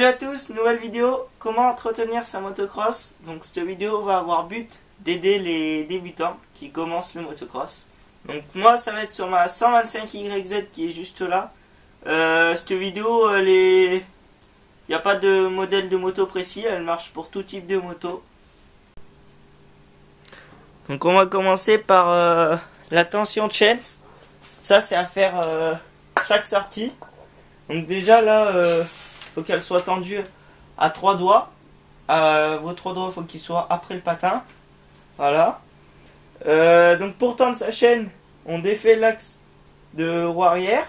Salut à tous, nouvelle vidéo, comment entretenir sa motocross. Donc cette vidéo va avoir but d'aider les débutants qui commencent le motocross. Donc moi ça va être sur ma 125YZ qui est juste là. Cette vidéo, il n'y a pas de modèle de moto précis, elle marche pour tout type de moto. Donc on va commencer par la tension de chaîne. Ça c'est à faire chaque sortie. Donc déjà là, faut qu'elle soit tendue à 3 doigts. Vos 3 doigts, faut qu'ils soient après le patin. Voilà. Donc pour tendre sa chaîne, on défait l'axe de roue arrière.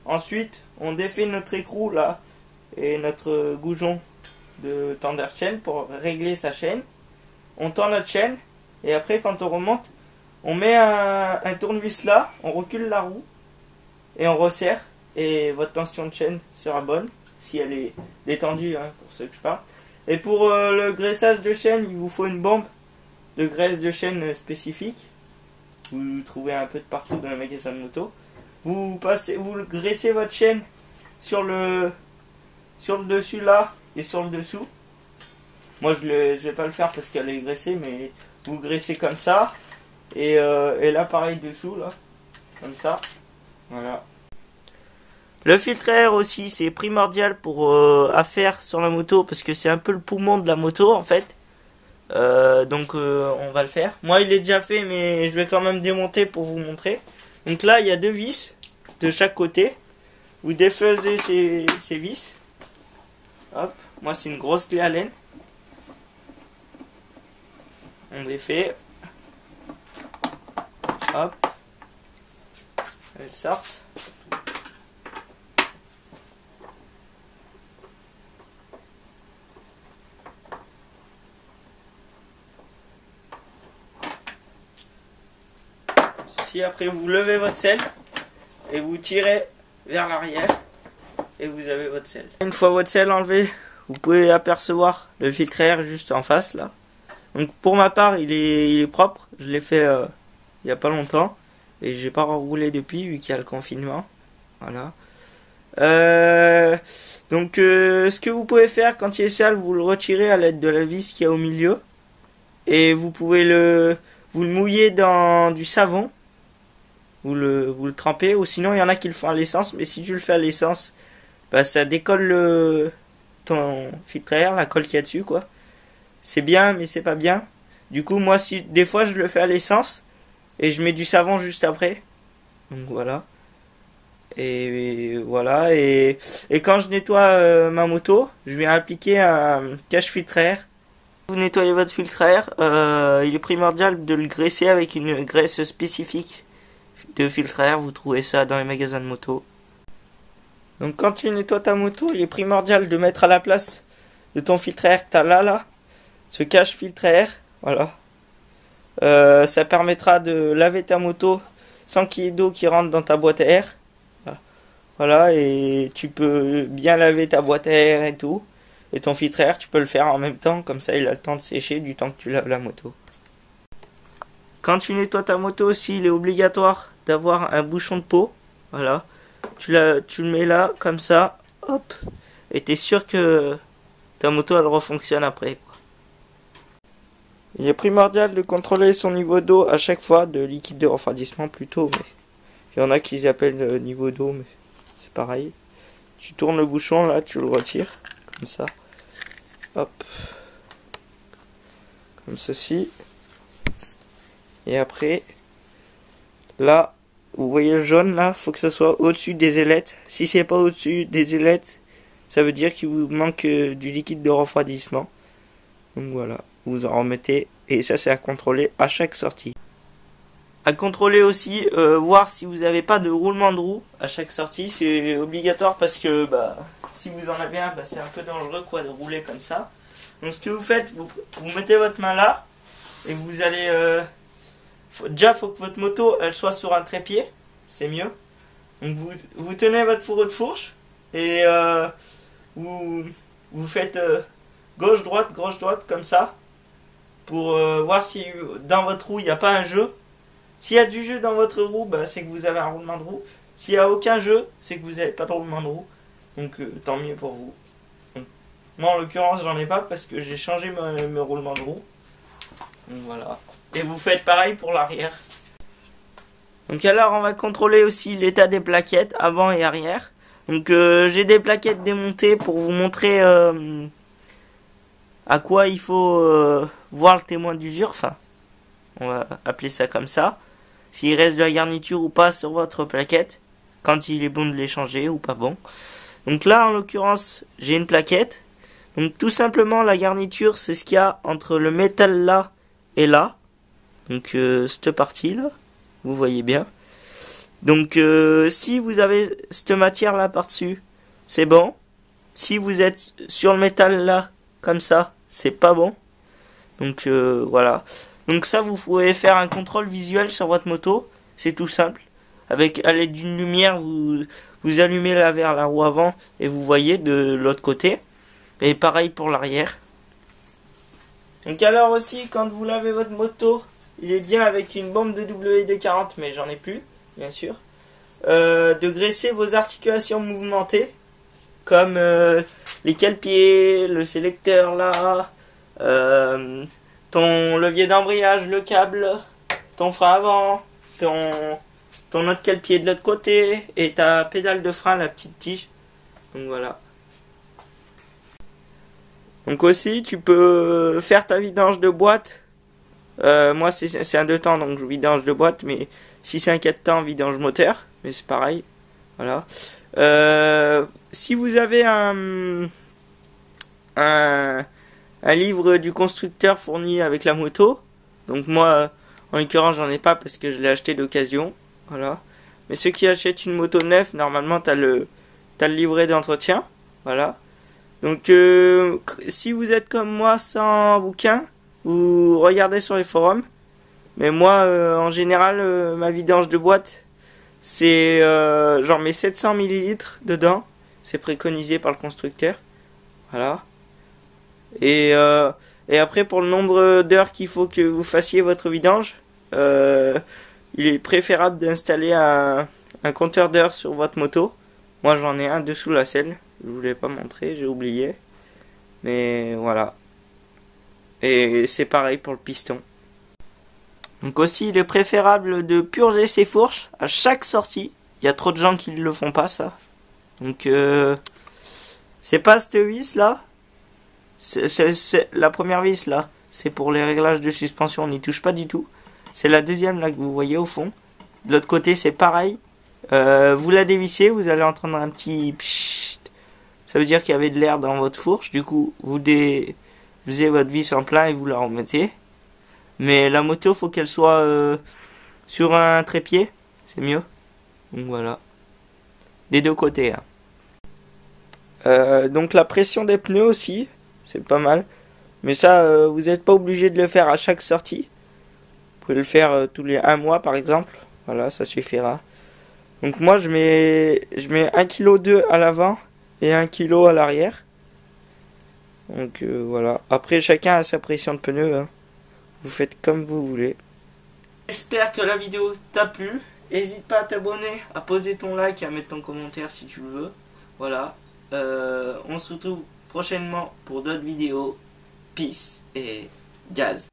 Ensuite, on défait notre écrou là et notre goujon de tendeur chaîne pour régler sa chaîne. On tend notre chaîne et après quand on remonte, on met un tournevis là, on recule la roue et on resserre et votre tension de chaîne sera bonne si elle est détendue, hein, pour ceux que je parle. Et pour le graissage de chaîne, il vous faut une bombe de graisse de chaîne spécifique. Vous trouvez un peu de partout dans les magasins de moto. Vous graissez votre chaîne sur le dessus là et sur le dessous. Moi je vais pas le faire parce qu'elle est graissée, mais vous graissez comme ça et là pareil dessous là, comme ça. Voilà. Le filtre à air aussi c'est primordial pour à faire sur la moto parce que c'est un peu le poumon de la moto en fait. Donc on va le faire. Moi il est déjà fait mais je vais quand même démonter pour vous montrer. Donc là il y a 2 vis de chaque côté. Vous défaisez ces vis. Hop, moi c'est une grosse clé à laine. On défait. Hop. Elles sortent. Si après vous levez votre selle et vous tirez vers l'arrière et vous avez votre selle. Une fois votre selle enlevée, vous pouvez apercevoir le filtre à air juste en face là. Donc pour ma part il est propre, je l'ai fait il n'y a pas longtemps et j'ai pas roulé depuis vu qu'il y a le confinement. Voilà. Donc ce que vous pouvez faire quand il est sale, vous le retirez à l'aide de la vis qu'il y a au milieu et vous pouvez vous le mouiller dans du savon. Vous le trempez, ou sinon il y en a qui le font à l'essence, mais si tu le fais à l'essence, bah ça décolle ton filtre à air, la colle qu'il y a dessus quoi. C'est bien mais c'est pas bien. Du coup moi des fois je le fais à l'essence et je mets du savon juste après. Donc voilà. Et voilà et quand je nettoie ma moto, je vais appliquer un cache filtre à air. Vous nettoyez votre filtre à air, il est primordial de le graisser avec une graisse spécifique de filtre à air, vous trouvez ça dans les magasins de moto. Donc quand tu nettoies ta moto, il est primordial de mettre à la place de ton filtre à air que tu as là, ce cache filtre à air, voilà. Ça permettra de laver ta moto sans qu'il y ait d'eau qui rentre dans ta boîte à air. Voilà, et tu peux bien laver ta boîte à air et tout. Et ton filtre à air, tu peux le faire en même temps, comme ça il a le temps de sécher du temps que tu laves la moto. Quand tu nettoies ta moto aussi, il est obligatoire d'avoir un bouchon de pot. Voilà. Tu le mets là, comme ça. Hop. Et tu es sûr que ta moto, elle refonctionne après, quoi. Il est primordial de contrôler son niveau d'eau à chaque fois, de liquide de refroidissement plutôt. Mais il y en a qui appellent niveau d'eau, mais c'est pareil. Tu tournes le bouchon, là, tu le retires. Comme ça. Hop. Comme ceci. Et après, là, vous voyez le jaune là, faut que ça soit au-dessus des ailettes. Si c'est pas au-dessus des ailettes, ça veut dire qu'il vous manque du liquide de refroidissement. Donc voilà, vous en remettez et ça c'est à contrôler à chaque sortie. À contrôler aussi, voir si vous n'avez pas de roulement de roue à chaque sortie, c'est obligatoire parce que si vous en avez un, c'est un peu dangereux quoi de rouler comme ça. Donc ce que vous faites, vous mettez votre main là et vous allez déjà, faut que votre moto elle soit sur un trépied, c'est mieux. Donc vous tenez votre fourreau de fourche et vous faites gauche-droite comme ça pour voir si dans votre roue il n'y a pas un jeu. S'il y a du jeu dans votre roue, c'est que vous avez un roulement de roue. S'il n'y a aucun jeu, c'est que vous n'avez pas de roulement de roue. Donc tant mieux pour vous. Moi en l'occurrence j'en ai pas parce que j'ai changé mes roulements de roue. Donc voilà. Et vous faites pareil pour l'arrière. Donc alors on va contrôler aussi l'état des plaquettes avant et arrière. Donc j'ai des plaquettes démontées pour vous montrer à quoi il faut voir le témoin d'usure. Enfin, on va appeler ça comme ça. S'il reste de la garniture ou pas sur votre plaquette. Quand il est bon de les changer ou pas bon. Donc là en l'occurrence j'ai une plaquette. Donc tout simplement la garniture c'est ce qu'il y a entre le métal là et là. Donc cette partie là. Vous voyez bien. Donc si vous avez cette matière là par dessus, c'est bon. Si vous êtes sur le métal là, comme ça, c'est pas bon. Donc voilà. Donc ça vous pouvez faire un contrôle visuel sur votre moto. C'est tout simple. Avec à l'aide d'une lumière, vous allumez là vers la roue avant et vous voyez de l'autre côté. Et pareil pour l'arrière. Donc alors aussi quand vous lavez votre moto, il est bien avec une bombe de WD-40, mais j'en ai plus, bien sûr, de graisser vos articulations mouvementées, comme les cale-pieds, le sélecteur là, ton levier d'embrayage, le câble, ton frein avant, ton autre cale-pied de l'autre côté, et ta pédale de frein, la petite tige. Donc voilà. Donc aussi, tu peux faire ta vidange de boîte. Moi c'est un 2 temps donc je vidange de boîte, mais si c'est un 4 temps vidange moteur, mais c'est pareil. Voilà. Si vous avez un livre du constructeur fourni avec la moto, donc moi en l'occurrence j'en ai pas parce que je l'ai acheté d'occasion. Voilà. Mais ceux qui achètent une moto neuve, normalement t'as le livret d'entretien. Voilà. Donc si vous êtes comme moi sans bouquin, vous regardez sur les forums. Mais moi en général ma vidange de boîte c'est j'en mets 700 ml dedans. C'est préconisé par le constructeur. Voilà. Et après pour le nombre d'heures qu'il faut que vous fassiez votre vidange, il est préférable d'installer un compteur d'heures sur votre moto. Moi j'en ai un dessous la selle. Je vous l'ai pas montré, j'ai oublié. Mais voilà. Et c'est pareil pour le piston. Donc aussi, il est préférable de purger ses fourches à chaque sortie. Il y a trop de gens qui ne le font pas, ça. Donc, c'est pas cette vis là. C'est la première vis là. C'est pour les réglages de suspension, on n'y touche pas du tout. C'est la deuxième là que vous voyez au fond. De l'autre côté, c'est pareil. Vous la dévissez, vous allez entendre un petit pshht. Ça veut dire qu'il y avait de l'air dans votre fourche. Du coup, vous faisiez votre vis en plein et vous la remettez. Mais la moto, faut qu'elle soit sur un trépied. C'est mieux. Donc voilà. Des deux côtés. Hein. Donc la pression des pneus aussi. C'est pas mal. Mais ça, vous n'êtes pas obligé de le faire à chaque sortie. Vous pouvez le faire tous les 1 mois par exemple. Voilà, ça suffira. Donc moi, je mets 1,2 kg à l'avant et 1 kg à l'arrière. Donc voilà. Après, chacun a sa pression de pneu. Hein. Vous faites comme vous voulez. J'espère que la vidéo t'a plu. N'hésite pas à t'abonner, à poser ton like et à mettre ton commentaire si tu le veux. Voilà. On se retrouve prochainement pour d'autres vidéos. Peace et jazz.